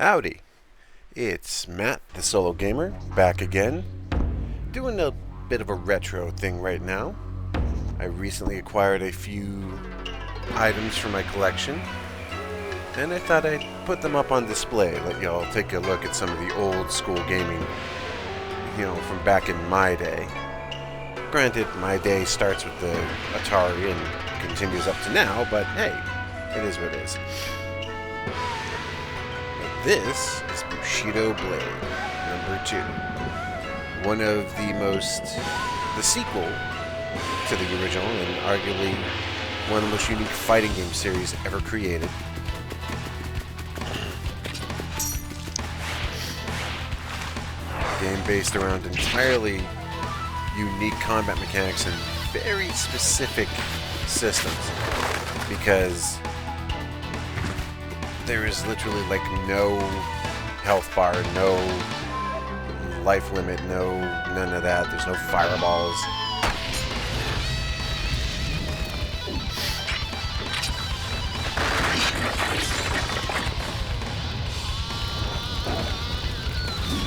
Howdy, it's Matt, the Solo Gamer, back again, doing a bit of a retro thing right now. I recently acquired a few items for my collection, and I thought I'd put them up on display, let y'all take a look at some of the old school gaming, from back in my day. Granted, my day starts with the Atari and continues up to now, but hey, it is what it is. This is Bushido Blade, number 2. One of the sequel to the original, and arguably one of the most unique fighting game series ever created. A game based around entirely unique combat mechanics and very specific systems, because there is literally no health bar, no life limit, none of that. There's no fireballs.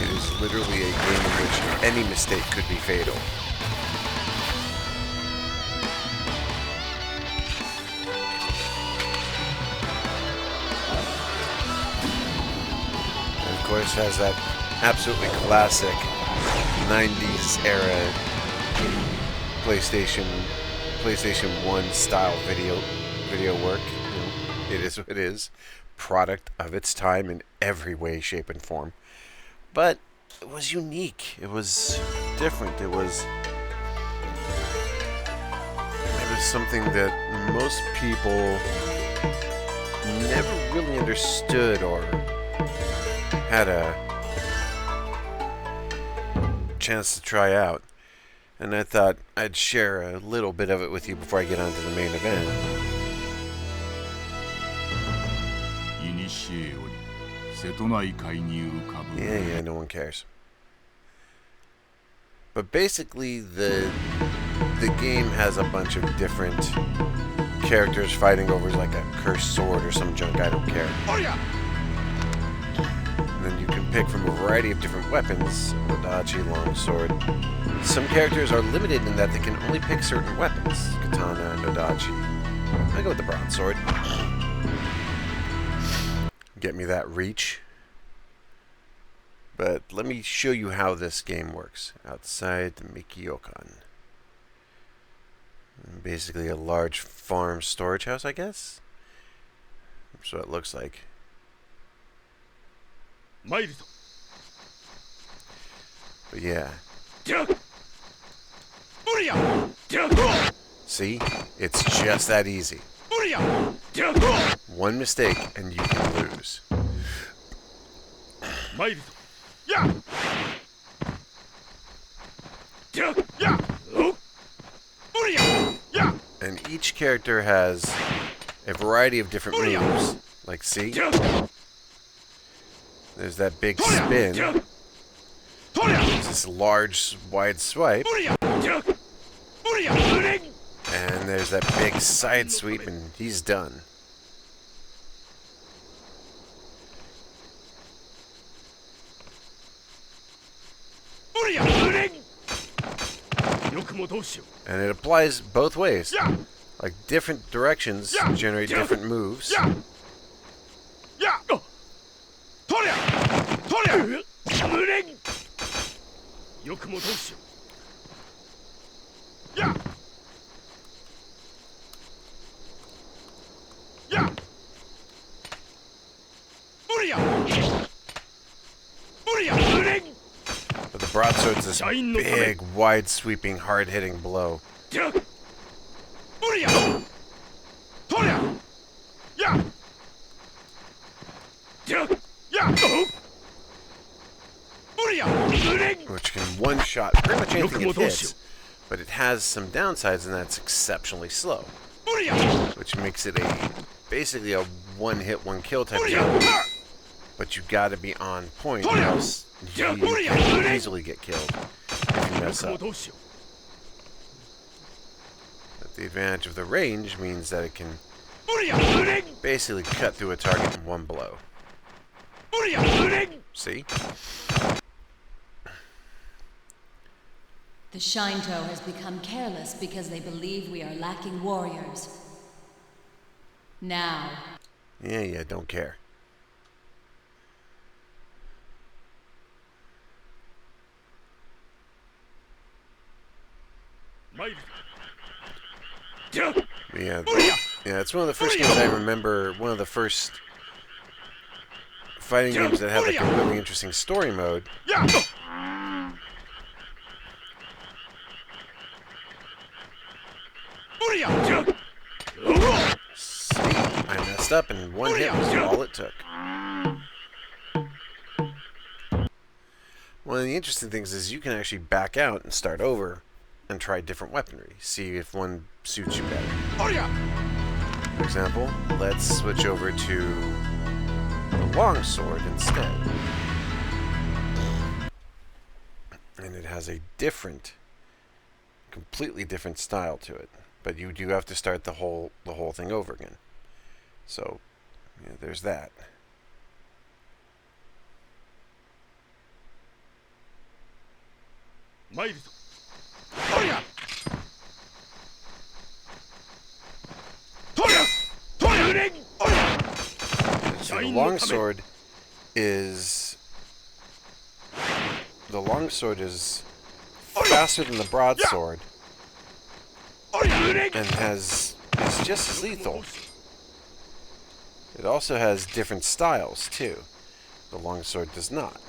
It is literally a game in which any mistake could be fatal. Of course, has that absolutely classic 90s era PlayStation 1 style video work. It is what it is. Product of its time in every way, shape, and form. But it was unique. It was different. It was something that most people never really understood or had a chance to try out, and I thought I'd share a little bit of it with you before I get on to the main event. Yeah, no one cares. But basically, the game has a bunch of different characters fighting over like a cursed sword or some junk, I don't care. Oh yeah! Then you can pick from a variety of different weapons, Nodachi, longsword. Some characters are limited in that they can only pick certain weapons, katana, Nodachi. I go with the broadsword. Get me that reach. But let me show you how this game works. Outside the Mikiokan. Basically a large farm storage house, I guess? That's what it looks like. But yeah. See? It's just that easy. One mistake and you can lose. And each character has a variety of different moves. Like, see? There's that big spin. There's this large, wide swipe. And there's that big side sweep, and he's done. And it applies both ways. Like, different directions generate different moves. But the broadsword's this big, wide-sweeping, hard-hitting blow. Which can one-shot pretty much anything it hits, but it has some downsides, and that's exceptionally slow. Which makes it basically a one-hit, one-kill type of game. But you gotta be on point, or else you can easily get killed if you mess up. But the advantage of the range means that it can basically cut through a target in one blow. See? The Shinto has become careless because they believe we are lacking warriors. Now. Yeah, don't care. Yeah, it's one of the first games I remember, one of the first fighting games that had like a really interesting story mode. See, I messed up and one hit was all it took. One of the interesting things is you can actually back out and start over and try different weaponry. See if one suits you better. For example, let's switch over to the longsword instead. And it has a completely different style to it. But you do have to start the whole thing over again. So, yeah, there's that. So the longsword is faster than the broadsword and is just as lethal. It also has different styles too. The longsword does not.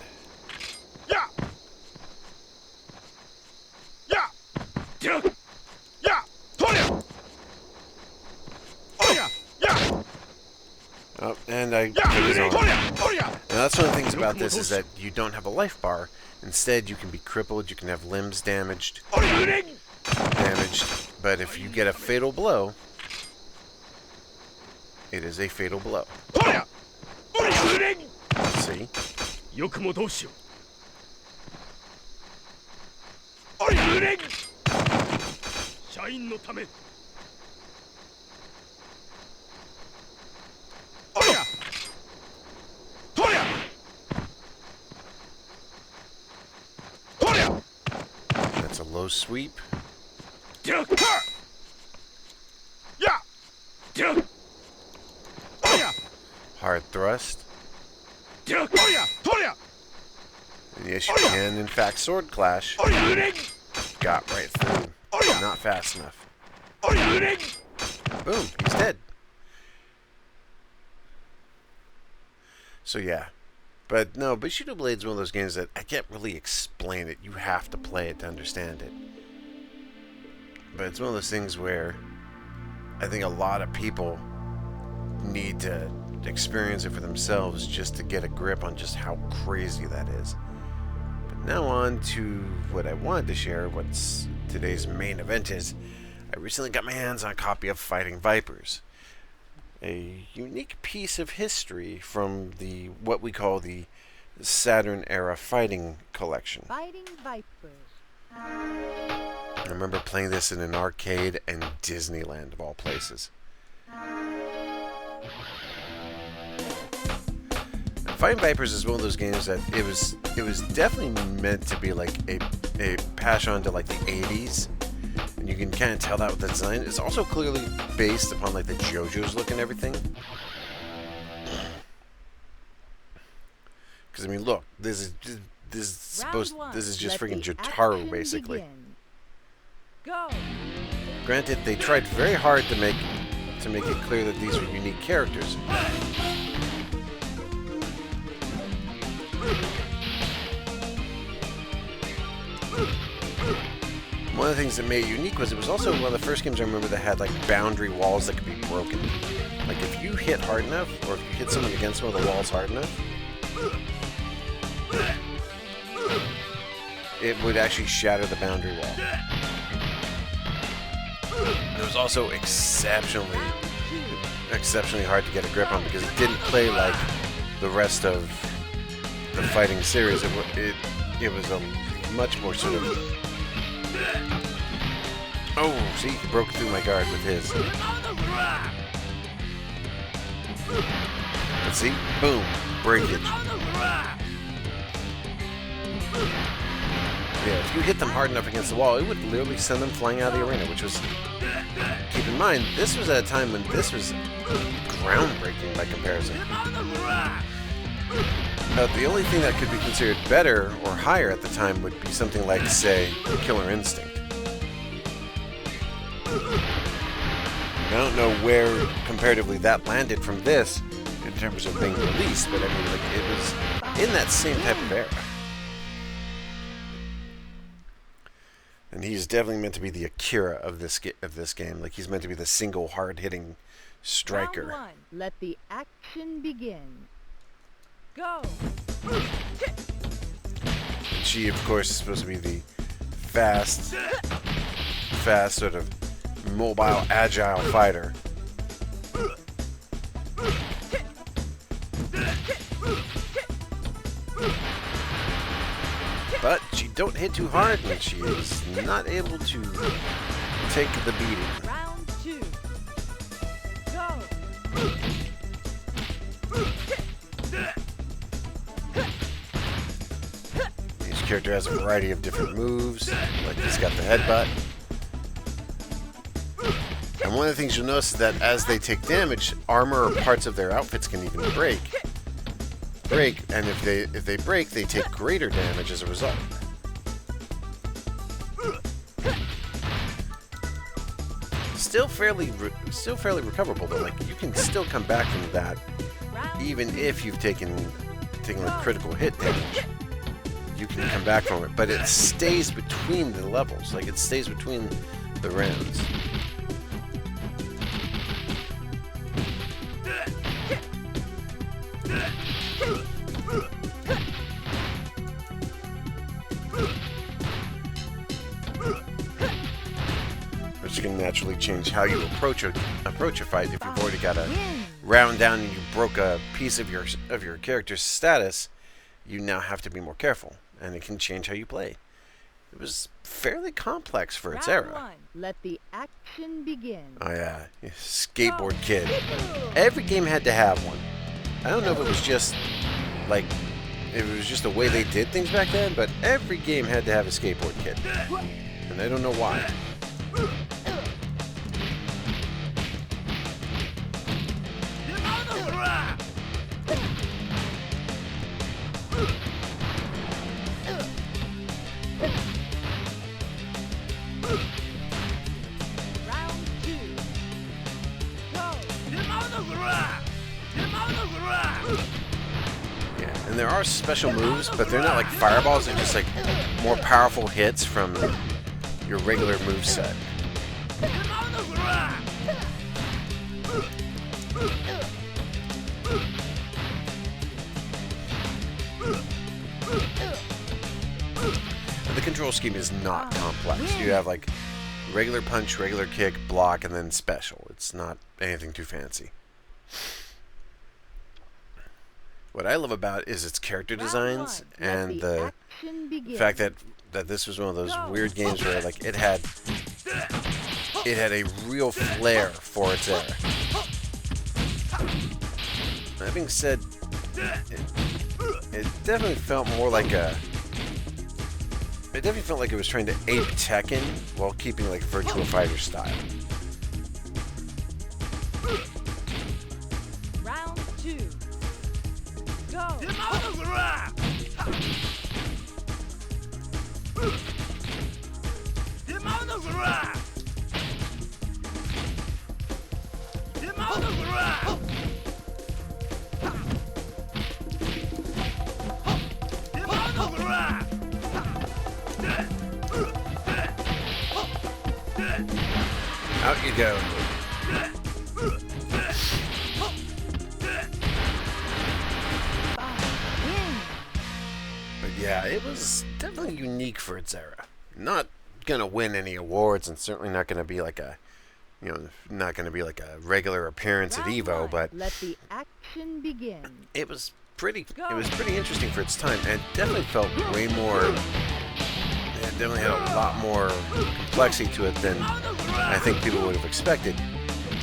Oh, and I took his arm. Now that's one of the things about this is that you don't have a life bar. Instead, you can be crippled, you can have limbs damaged. But if you get a fatal blow, it is a fatal blow. See? That's a low sweep. Hard thrust. And yes, you can, in fact, sword clash. Got right through. Not fast enough. Boom, he's dead. So yeah. But no, Bushido Blade's one of those games that I can't really explain it. You have to play it to understand it. But it's one of those things where I think a lot of people need to experience it for themselves just to get a grip on just how crazy that is. But now on to what I wanted to share, what's today's main event is. I recently got my hands on a copy of Fighting Vipers, a unique piece of history from what we call the Saturn era fighting collection. Fighting Vipers. I remember playing this in an arcade in Disneyland of all places. Fighting Vipers is one of those games that it was definitely meant to be like a pass on to like the 80s. And you can kind of tell that with the design. It's also clearly based upon like the JoJo's look and everything. Because I mean, look, this is just freaking Jotaro basically. Go. Granted, they tried very hard to make it clear that these were unique characters. One of the things that made it unique was it was also one of the first games I remember that had like boundary walls that could be broken. Like if you hit hard enough, or if you hit someone against one of the walls hard enough, it would actually shatter the boundary wall. And it was also exceptionally hard to get a grip on because it didn't play like the rest of the fighting series. It was a much more sort of... Oh, see, he broke through my guard with his. Let's see, boom. breakage. Yeah, if you hit them hard enough against the wall, it would literally send them flying out of the arena, which was... Keep in mind, this was at a time when this was groundbreaking by comparison. The only thing that could be considered better or higher at the time would be something like, say, Killer Instinct. I don't know where, comparatively, that landed from this in terms of being released, but I mean, like, it was in that same type of era. And he's definitely meant to be the Akira of this game. Like, he's meant to be the single hard-hitting striker. Round one. Let the action begin. Go. She, of course, is supposed to be the fast, sort of mobile, agile fighter. But she don't hit too hard, and she is not able to take the beating. Round two. Go. Each character has a variety of different moves, like he's got the headbutt. And one of the things you'll notice is that as they take damage, armor or parts of their outfits can even break, and if they break, they take greater damage as a result. Still fairly recoverable though. Like, you can still come back from that, even if you've taken like critical hit damage. You can come back from it, but it stays between the levels. Like, it stays between the rounds. Which can naturally change how you approach a fight. If you've already got a round down and you broke a piece of your character's status, you now have to be more careful, and it can change how you play. It was fairly complex for its era. Round one. Let the action begin. Oh yeah, Skateboard Kid. Every game had to have one. I don't know if it was just like the way they did things back then, but every game had to have a Skateboard Kid, and I don't know why. Round two. Go. Yeah, and there are special moves, but they're not like fireballs. They're just like more powerful hits from your regular moveset. The control scheme is not complex. You have like regular punch, regular kick, block, and then special. It's not anything too fancy. What I love about it is its character designs and the fact that this was one of those weird games where like it had a real flair for its era. That being said, it definitely felt more like it definitely felt like it was trying to ape Tekken while keeping like Virtua Fighter style. Round two. Go. Out you go. But yeah, it was definitely unique for its era. Not gonna win any awards, and certainly not gonna be like a, not gonna be like a regular appearance at Evo. But let the action begin. It was pretty interesting for its time, and definitely felt way more. It definitely had a lot more complexity to it than I think people would have expected.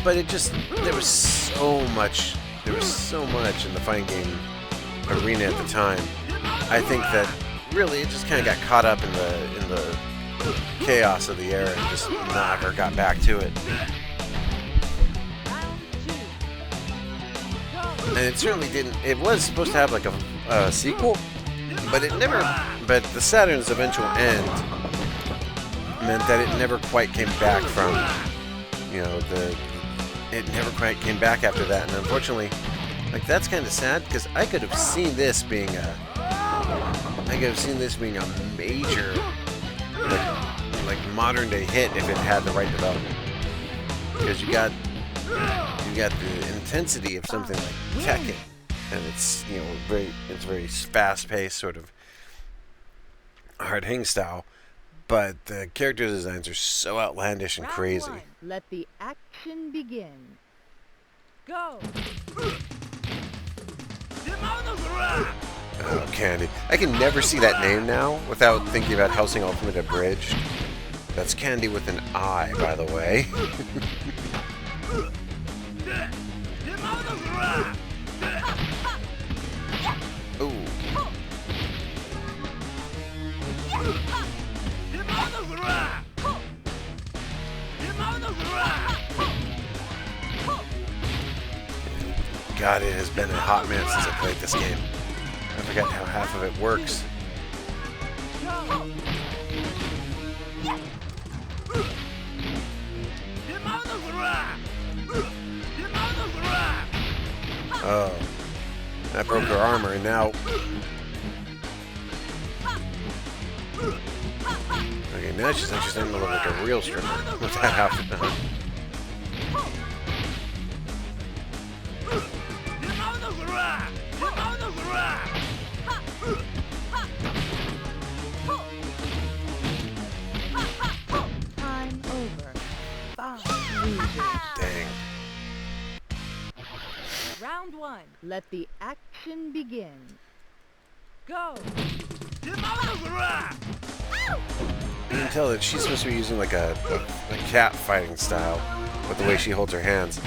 But it just, there was so much in the fighting game arena at the time. I think that really it just kind of got caught up in the chaos of the era and just never got back to it. And it certainly didn't. It was supposed to have like a sequel, but it never. But the Saturn's eventual end meant that it never quite came back from, it never quite came back after that. And unfortunately, like that's kind of sad because I could have seen this being a major, like modern day hit if it had the right development. Because you got the intensity of something like Tekken, and it's very fast paced, sort of hard hitting style. But the character designs are so outlandish and crazy. Round 1. Let the action begin. Go! Oh, Candy. I can never see that name now without thinking about Hellsing Ultimate Abridged. That's Candy with an I, by the way. Ooh. God, it has been a hot minute since I played this game. I forgot how half of it works. Oh, that broke her armor, and now... Okay, now she's actually starting to look like a real stripper with that outfit on. Time over. 5 losers. Dang. Round 1. Let the action begin. Go! You can tell that she's supposed to be using like a cat fighting style with the way she holds her hands.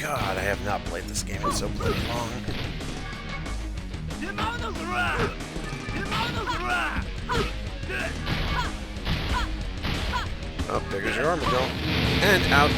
God, I have not played this game in so bloody long. Oh, there goes your armor, girl. And out.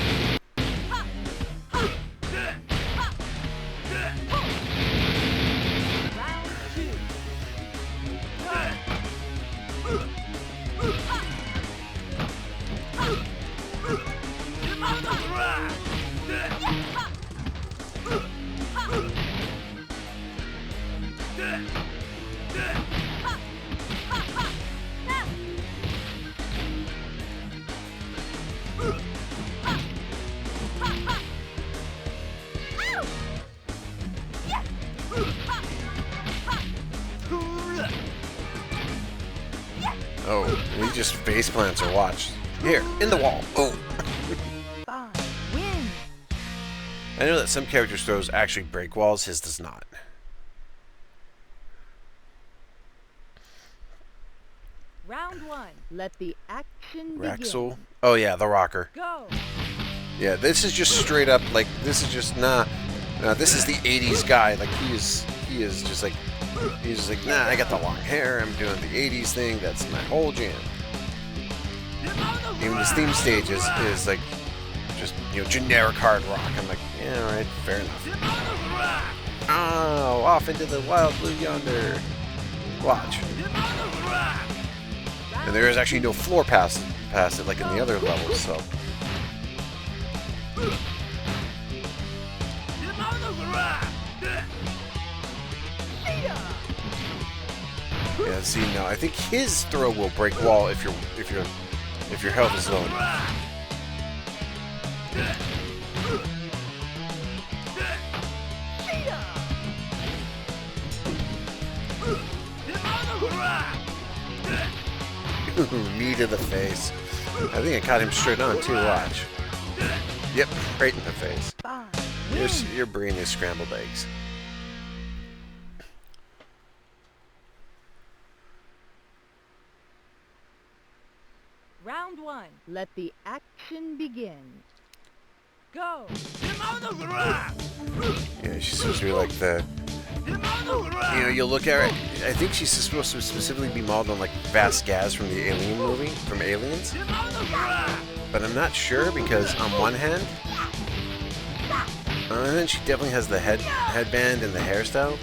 Oh, and he just face plants her, watch. Here, in the wall. Oh. 5 win. I know that some characters' throws actually break walls, his does not. Round 1. Let the action Rexel. begin. Oh yeah, the rocker. Go! Yeah, this is just straight up, like, this is just, nah, this is the 80s guy. Like, he is just like, he's just like, nah, I got the long hair, I'm doing the 80s thing, that's my whole jam. Even his theme stage is like, just, generic hard rock. I'm like, yeah, alright, fair enough. Oh, off into the wild blue yonder. Watch. And there is actually no floor past it like in the other levels, so. Yeah, see now I think his throw will break wall if your health is low enough. Knee to the face. I think I caught him straight on too, watch. Yep, right in the face. 5 Your brain is scrambled eggs. Round 1. Let the action begin. Go! Yeah, she's supposed to be like You know, you'll look at her. I think she's supposed to specifically be modeled on like Vasquez from the Alien movie, from Aliens. But I'm not sure because on one hand, and then she definitely has the headband and the hairstyle.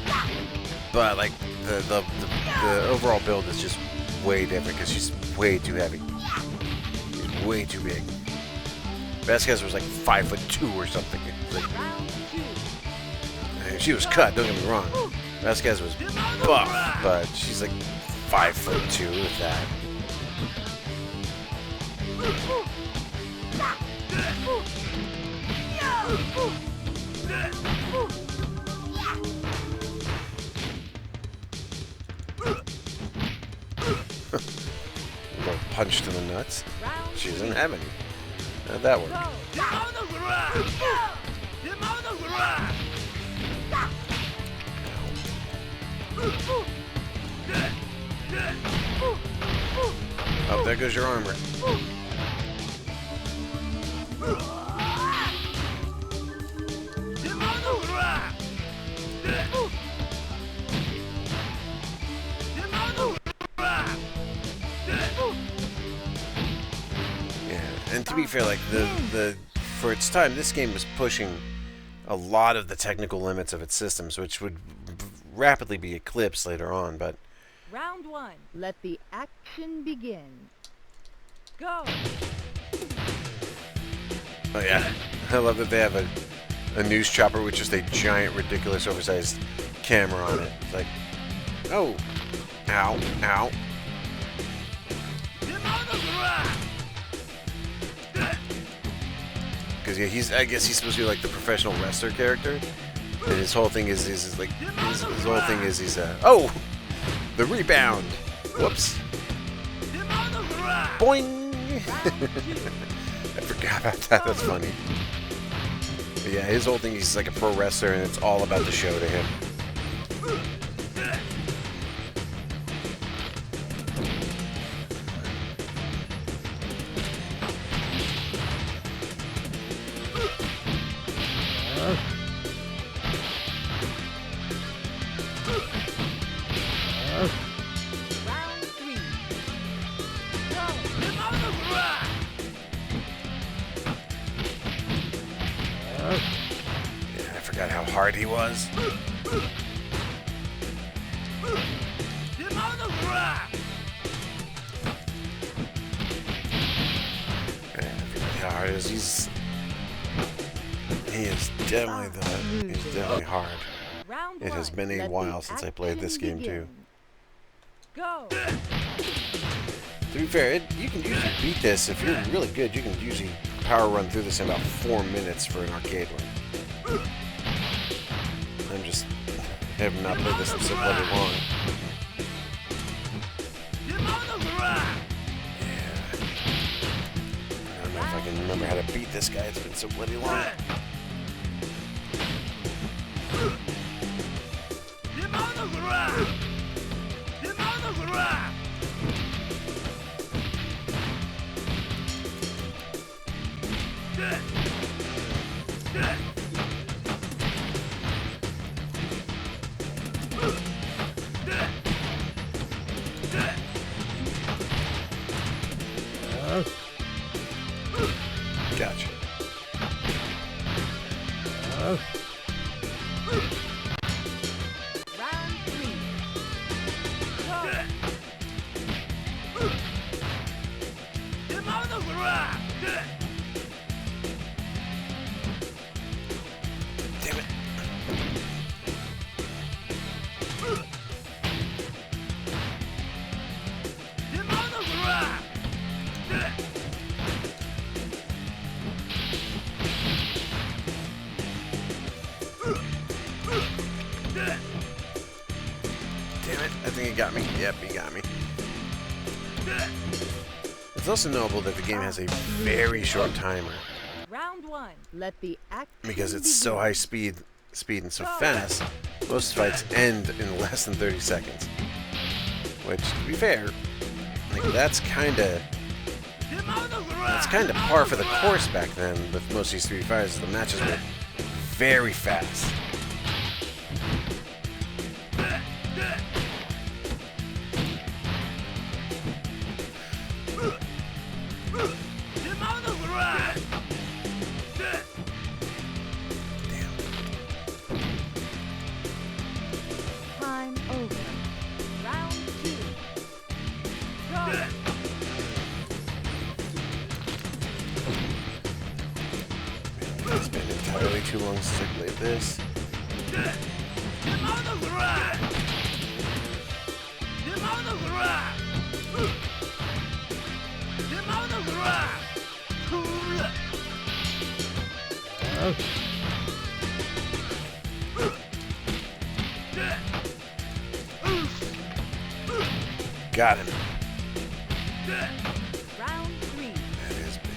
But like the overall build is just way different because she's way too heavy. She's way too big. Vasquez was like 5'2" or something. Like, she was cut, don't get me wrong. Vasquez was buff, but she's like 5'2" with that. A little punch to the nuts. She doesn't have any. How'd that work? Oh, there goes your armor. Yeah, and to be fair, like the for its time, this game was pushing a lot of the technical limits of its systems, which would rapidly be eclipsed later on, but Round 1. Let the action begin. Go. Oh yeah, I love that they have a news chopper with just a giant, ridiculous, oversized camera on it. It's like, oh, ow, ow. Because yeah, I guess he's supposed to be like the professional wrestler character, and his whole thing is like his whole thing is he's oh, the rebound. Whoops. Boing. I forgot about that. That's funny. But yeah, his whole thing, he's like a pro wrestler, and it's all about the show to him. Round 3. Yeah, I forgot how hard he was. Yeah, I forgot how hard it is. He is definitely he's definitely hard. Round It has 1. been a Let while the since I played this action game too. begin. Go. To be fair, you can usually beat this if you're really good. You can usually power run through this in about 4 minutes for an arcade run. I'm just have not played this in so bloody long. Yeah. I don't know if I can remember how to beat this guy. It's been so bloody long. Gotcha. Round 3. Damn it. Damn it. I think he got me. Yep, he got me. It's also notable that the game has a very short timer Round 1. Let the action because it's so begin. high speed and so fast. Most fights end in less than 30 seconds. Which, to be fair, like that's kind of par for the course back then with most of these 3 fighters. The matches were very fast. too long since I played this. Got him. Round 3. That is big.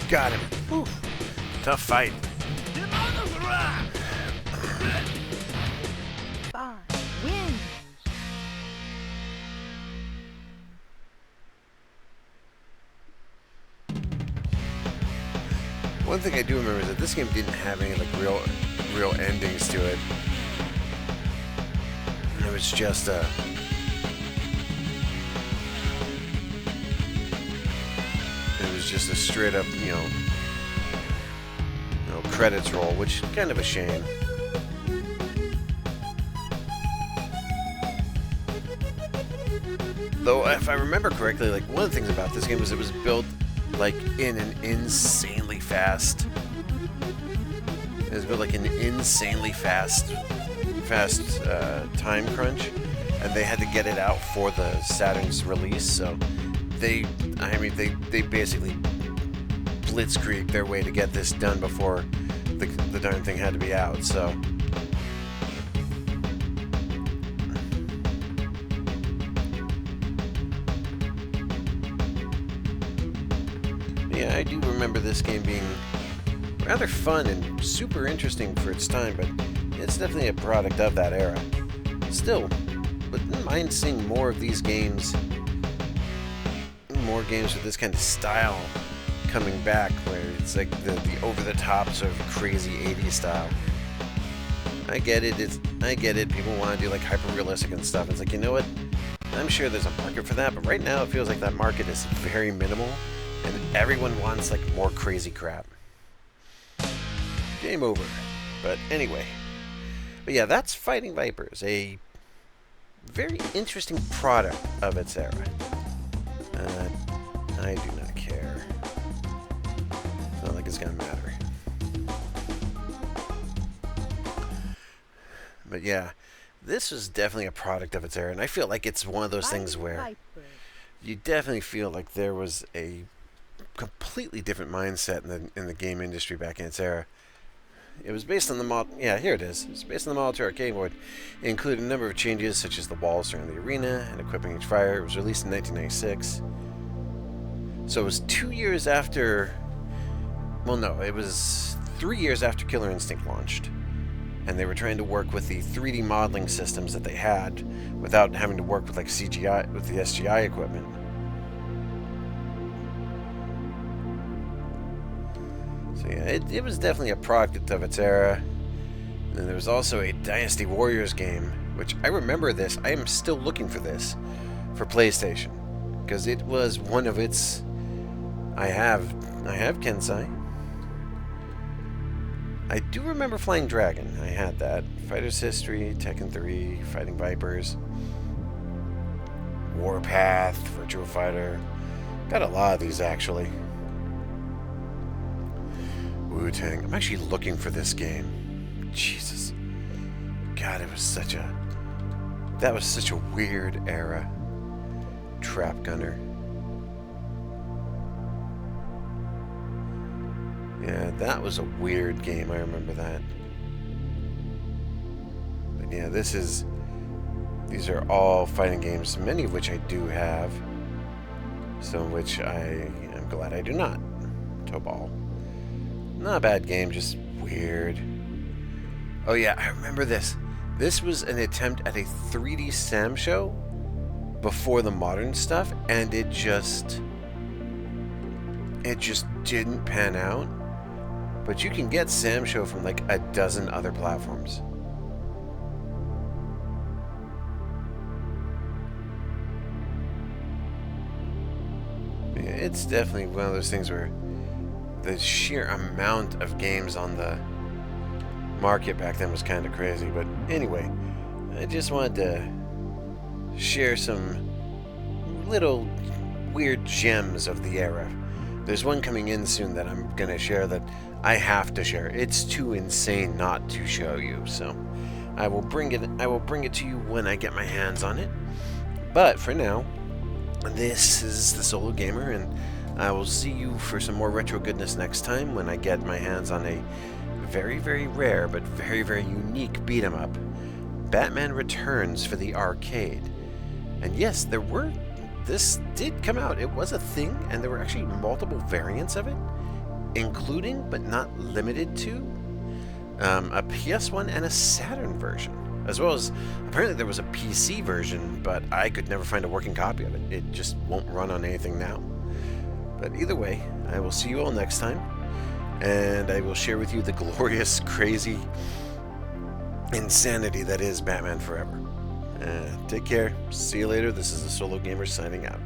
Got him. Whew. Tough fight. 5. Win. One thing I do remember is that this game didn't have any like real endings to it. It was just it was just a straight up, credits roll, which is kind of a shame. Though, if I remember correctly, like one of the things about this game was it was built like in an insanely fast. It was built like an insanely fast time crunch, and they had to get it out for the Saturn's release. So they basically blitzkrieg their way to get this done before the darn thing had to be out. So. Yeah, I do remember this game being rather fun and super interesting for its time, but it's definitely a product of that era. Still, wouldn't mind seeing more of these games, more games with this kind of style coming back, where it's like the over-the-top sort of crazy 80s style. I get it, people want to do like hyper-realistic and stuff. It's like, you know what, I'm sure there's a market for that, but right now it feels like that market is very minimal, and everyone wants like more crazy crap. Game over. But anyway. But yeah, that's Fighting Vipers, a very interesting product of its era. I do not care. It's not like it's gonna matter. But yeah, this was definitely a product of its era, and I feel like it's one of those things where you definitely feel like there was a completely different mindset in the game industry back in its era. It was based on the model. Yeah, here it is. It's based on the Model 2 arcade board. It included a number of changes, such as the walls around the arena and equipping each fire. It was released in 1996. So it was 2 years after. Well, no, it was 3 years after Killer Instinct launched, and they were trying to work with the 3D modeling systems that they had without having to work with like CGI with the SGI equipment. So yeah, it was definitely a product of its era. And there was also a Dynasty Warriors game, which I remember this. I am still looking for this for PlayStation, because it was one of its. I have Kensai. I do remember Flying Dragon. I had that. Fighter's History, Tekken 3, Fighting Vipers, Warpath, Virtua Fighter. Got a lot of these actually. Wu-Tang. I'm actually looking for this game. Jesus. God, it was such a... That was such a weird era. Trap Gunner. Yeah, that was a weird game. I remember that. But yeah, these are all fighting games, many of which I do have. Some of which I am glad I do not. Tobal. Not a bad game, just weird. Oh yeah, I remember this. This was an attempt at a 3D Sam show before the modern stuff, and it just didn't pan out. But you can get Sam Show from like a dozen other platforms. It's definitely one of those things where the sheer amount of games on the market back then was kind of crazy. But anyway, I just wanted to share some little weird gems of the era. There's one coming in soon that I'm going to share that I have to share. It's too insane not to show you, so I will bring it to you when I get my hands on it. But for now, this is the Solo Gamer, and I will see you for some more retro goodness next time when I get my hands on a very, very rare but very, very unique beat-em-up, Batman Returns for the arcade. And yes, this did come out. It was a thing, and there were actually multiple variants of it, including but not limited to a PS1 and a Saturn version, as well as apparently there was a PC version, but I could never find a working copy of it. It just won't run on anything now. But either way, I will see you all next time, and I will share with you the glorious, crazy insanity that is Batman Forever. Take care. See you later. This is the Solo Gamer signing out.